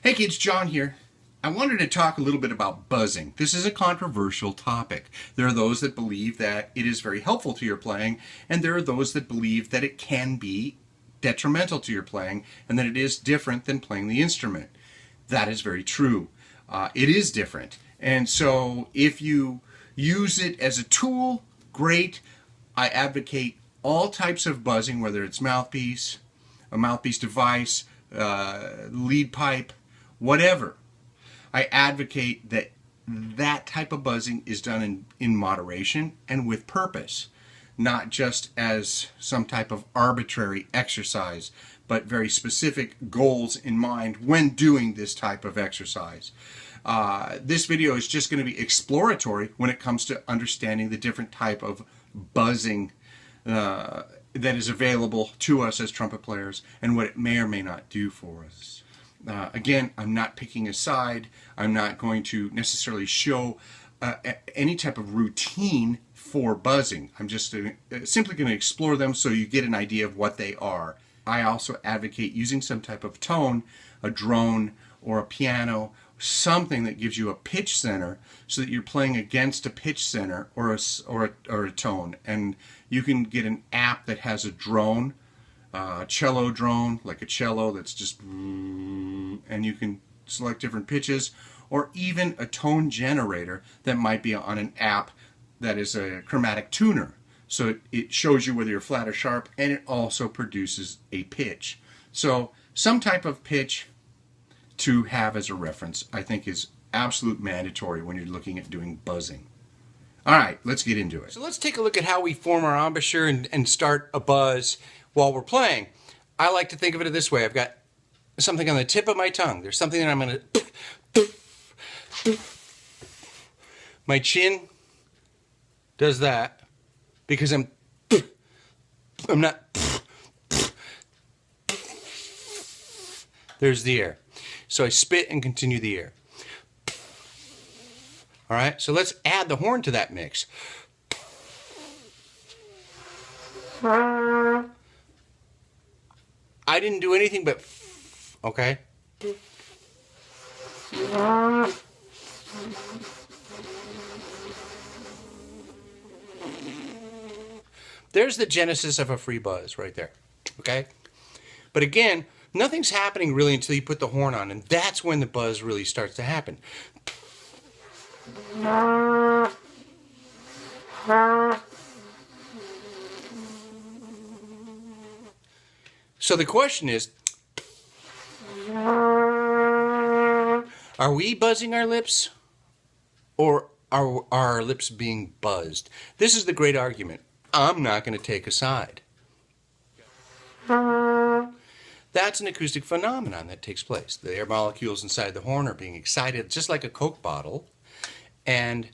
Hey kids, John here. I wanted to talk a little bit about buzzing. This is a controversial topic. There are those that believe that it is very helpful to your playing, and there are those that believe that it can be detrimental to your playing, and that it is different than playing the instrument. That is very true. It is different. And so if you use it as a tool, great. I advocate all types of buzzing, whether it's mouthpiece, a mouthpiece device, lead pipe, whatever. I advocate that that type of buzzing is done in moderation and with purpose, not just as some type of arbitrary exercise, but very specific goals in mind when doing this type of exercise. This video is just going to be exploratory when it comes to understanding the different type of buzzing that is available to us as trumpet players and what it may or may not do for us. Again, I'm not picking a side. I'm not going to necessarily show any type of routine for buzzing. I'm just simply going to explore them so you get an idea of what they are. I also advocate using some type of tone, a drone or a piano, something that gives you a pitch center so that you're playing against a pitch center or a tone. And you can get an app that has a drone, cello drone, like a cello that's just, and you can select different pitches, or even a tone generator that might be on an app that is a chromatic tuner. So it shows you whether you're flat or sharp, and it also produces a pitch. So some type of pitch to have as a reference, I think, is absolute mandatory when you're looking at doing buzzing. All right, let's get into it. So let's take a look at how we form our embouchure and start a buzz while we're playing. I like to think of it this way. I've got something on the tip of my tongue. There's something that I'm going to... My chin does that because I'm not... There's the air. So I spit and continue the air. All right, so let's add the horn to that mix. I didn't do anything but, okay? There's the genesis of a free buzz right there, okay? But again, nothing's happening really until you put the horn on, and that's when the buzz really starts to happen. So the question is, are we buzzing our lips, or are our lips being buzzed? This is the great argument. I'm not going to take a side. That's an acoustic phenomenon that takes place. The air molecules inside the horn are being excited, just like a Coke bottle, and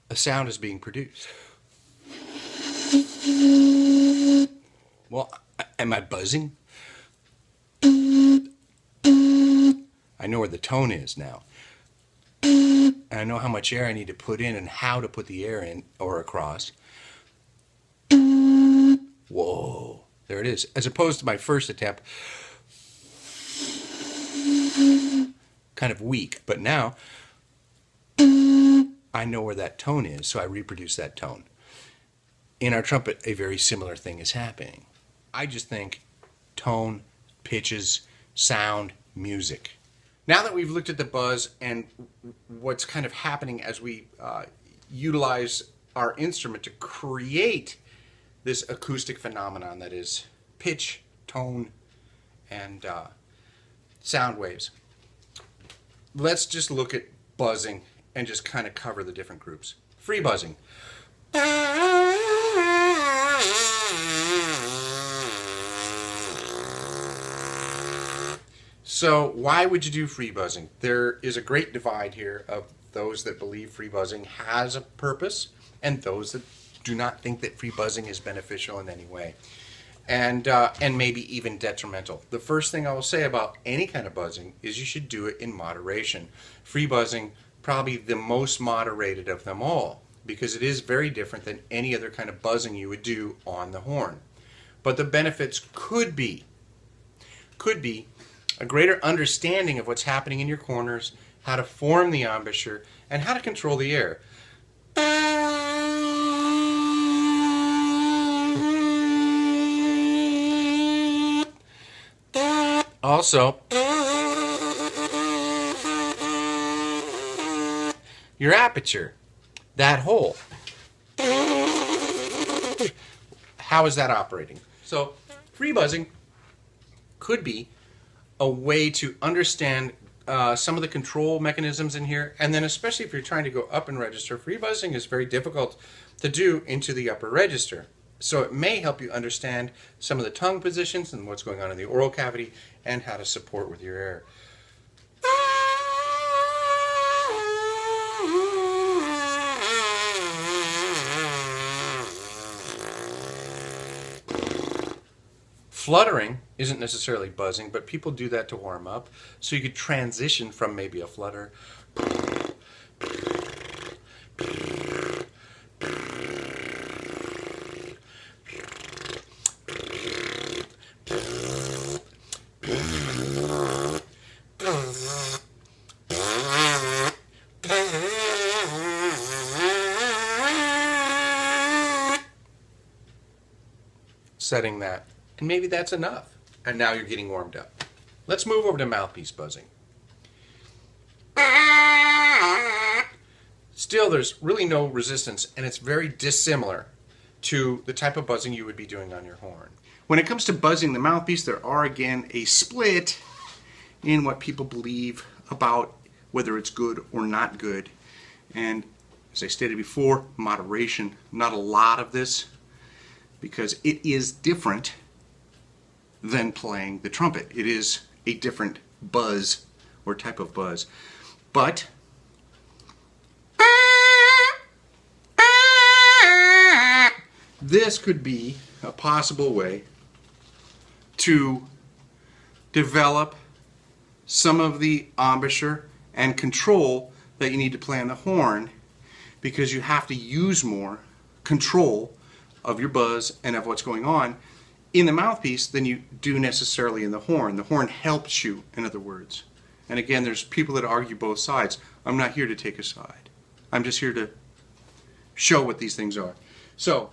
a sound is being produced. Well, am I buzzing? I know where the tone is now. And I know how much air I need to put in and how to put the air in or across. Whoa, there it is. As opposed to my first attempt, kind of weak, but now I know where that tone is, so I reproduce that tone. In our trumpet, a very similar thing is happening. I just think tone, pitches, sound, music. Now that we've looked at the buzz and what's kind of happening as we utilize our instrument to create this acoustic phenomenon that is pitch, tone, and sound waves, let's just look at buzzing and just kind of cover the different groups. Free buzzing. So why would you do free buzzing? There is a great divide here of those that believe free buzzing has a purpose and those that do not think that free buzzing is beneficial in any way, and maybe even detrimental. The first thing I will say about any kind of buzzing is you should do it in moderation. Free buzzing, probably the most moderated of them all, because it is very different than any other kind of buzzing you would do on the horn. But the benefits could be a greater understanding of what's happening in your corners, how to form the embouchure, and how to control the air. Also, your aperture, that hole. How is that operating? So, free buzzing could be a way to understand some of the control mechanisms in here, and then especially if you're trying to go up in register, free buzzing is very difficult to do into the upper register. So it may help you understand some of the tongue positions and what's going on in the oral cavity and how to support with your air. Fluttering isn't necessarily buzzing, but people do that to warm up. So you could transition from maybe a flutter. Setting that. And maybe that's enough. And now you're getting warmed up. Let's move over to mouthpiece buzzing. Still, there's really no resistance, and it's very dissimilar to the type of buzzing you would be doing on your horn. When it comes to buzzing the mouthpiece, there are again a split in what people believe about whether it's good or not good. And as I stated before, moderation, not a lot of this, because it is different than playing the trumpet. It is a different buzz or type of buzz. But this could be a possible way to develop some of the embouchure and control that you need to play on the horn, because you have to use more control of your buzz and of what's going on in the mouthpiece than you do necessarily in the horn. The horn helps you, in other words. And again, there's people that argue both sides. I'm not here to take a side. I'm just here to show what these things are. So,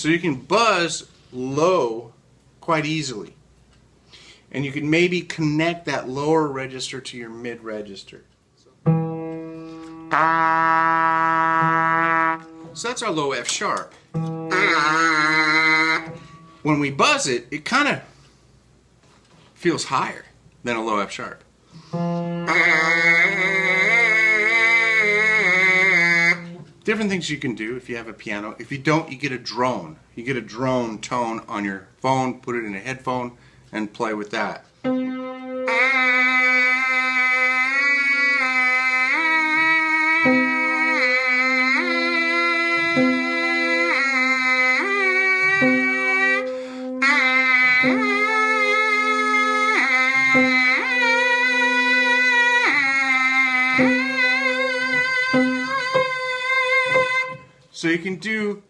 you can buzz low quite easily. And you can maybe connect that lower register to your mid register. So that's our low F sharp. When we buzz it, it kind of feels higher than a low F sharp. Different things you can do if you have a piano. If you don't, you get a drone. You get a drone tone on your phone, put it in a headphone, and play with that. So you can do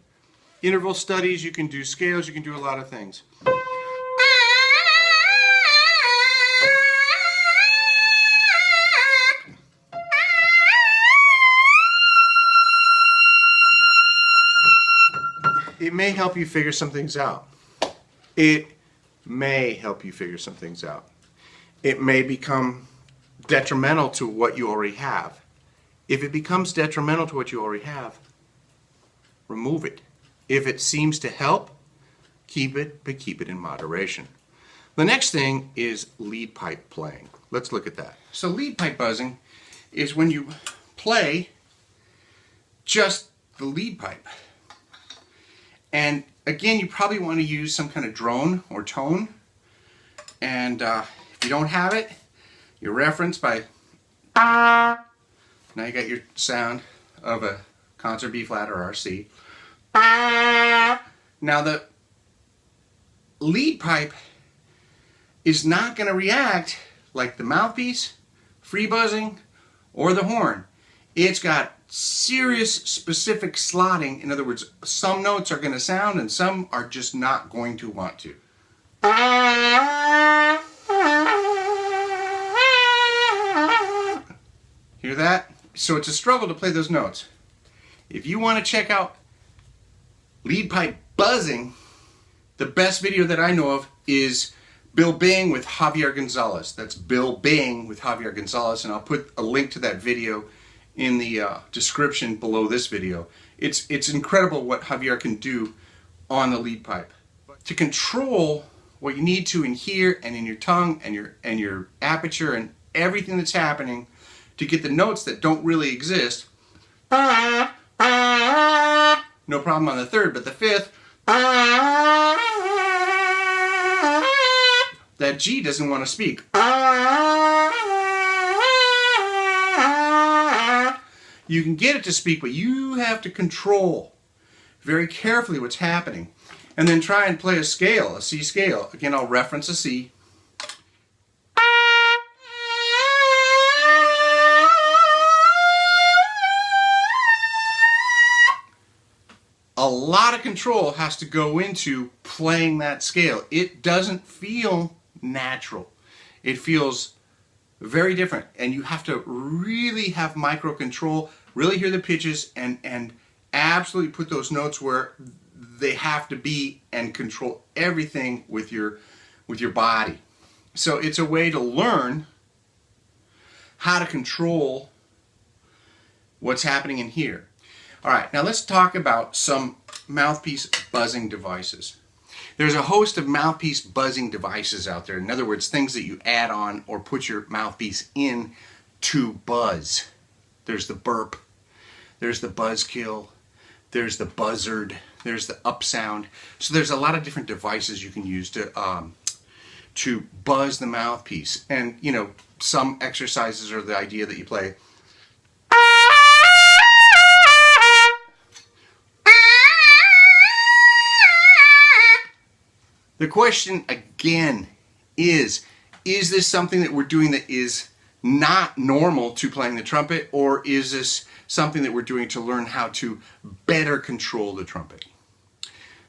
interval studies, you can do scales, you can do a lot of things. It may help you figure some things out. It may help you figure some things out. It may become detrimental to what you already have. If it becomes detrimental to what you already have, remove it. If it seems to help, keep it, but keep it in moderation. The next thing is lead pipe playing. Let's look at that. So lead pipe buzzing is when you play just the lead pipe. And again, you probably want to use some kind of drone or tone. And if you don't have it, you reference by... Now you got your sound of a concert B flat or RC. Now the lead pipe is not going to react like the mouthpiece, free buzzing, or the horn. It's got serious specific slotting. In other words, some notes are going to sound and some are just not going to want to. Hear that? So it's a struggle to play those notes. If you want to check out lead pipe buzzing, the best video that I know of is Bill Bing with Javier Gonzalez. That's Bill Bing with Javier Gonzalez, and I'll put a link to that video in the description below this video. It's incredible what Javier can do on the lead pipe. To control what you need to in here and in your tongue and your aperture and everything that's happening to get the notes that don't really exist, no problem on the third, but the fifth, that G doesn't want to speak. You can get it to speak, but you have to control very carefully what's happening. And then try and play a scale, a C scale. Again, I'll reference a C. A lot of control has to go into playing that scale. It doesn't feel natural. It feels very different, and you have to really have micro control, really hear the pitches, and absolutely put those notes where they have to be and control everything with your body. So it's a way to learn how to control what's happening in here. All right, now let's talk about some mouthpiece buzzing devices. There's a host of mouthpiece buzzing devices out there. In other words, things that you add on or put your mouthpiece in to buzz. There's the burp, there's the buzzkill, there's the buzzard, there's the up sound. So there's a lot of different devices you can use to buzz the mouthpiece. And you know, some exercises are the idea that you play. The question again is this something that we're doing that is not normal to playing the trumpet, or is this something that we're doing to learn how to better control the trumpet?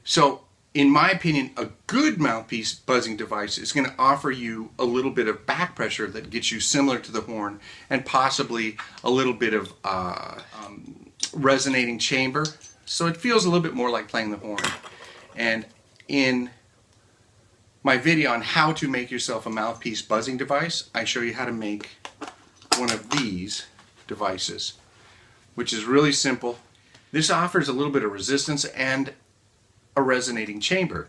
So, in my opinion, a good mouthpiece buzzing device is going to offer you a little bit of back pressure that gets you similar to the horn, and possibly a little bit of resonating chamber. So it feels a little bit more like playing the horn. And in my video on how to make yourself a mouthpiece buzzing device, I show you how to make one of these devices, which is really simple. This offers a little bit of resistance and a resonating chamber.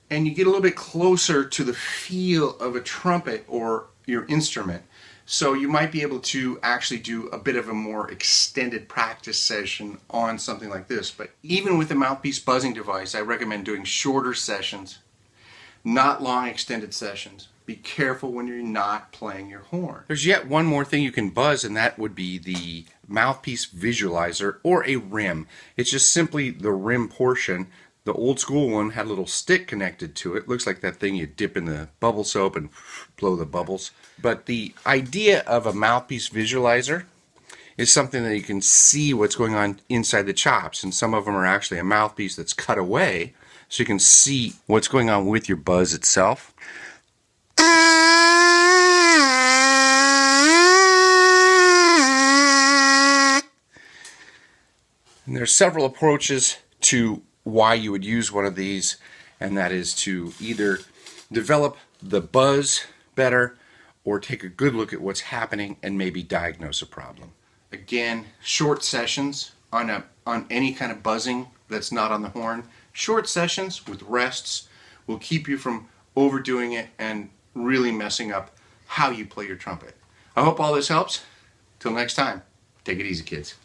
And you get a little bit closer to the feel of a trumpet or your instrument. So you might be able to actually do a bit of a more extended practice session on something like this. But even with a mouthpiece buzzing device, I recommend doing shorter sessions, not long extended sessions. Be careful when you're not playing your horn. There's yet one more thing you can buzz, and that would be the mouthpiece visualizer or a rim. It's just simply the rim portion. The old school one had a little stick connected to it. Looks like that thing you dip in the bubble soap and blow the bubbles. But the idea of a mouthpiece visualizer is something that you can see what's going on inside the chops. And some of them are actually a mouthpiece that's cut away, so you can see what's going on with your buzz itself. And there are several approaches to why you would use one of these, and that is to either develop the buzz better or take a good look at what's happening and maybe diagnose a problem. Again, short sessions on any kind of buzzing that's not on the horn. Short sessions with rests will keep you from overdoing it and really messing up how you play your trumpet. I hope all this helps. Till next time, take it easy, kids.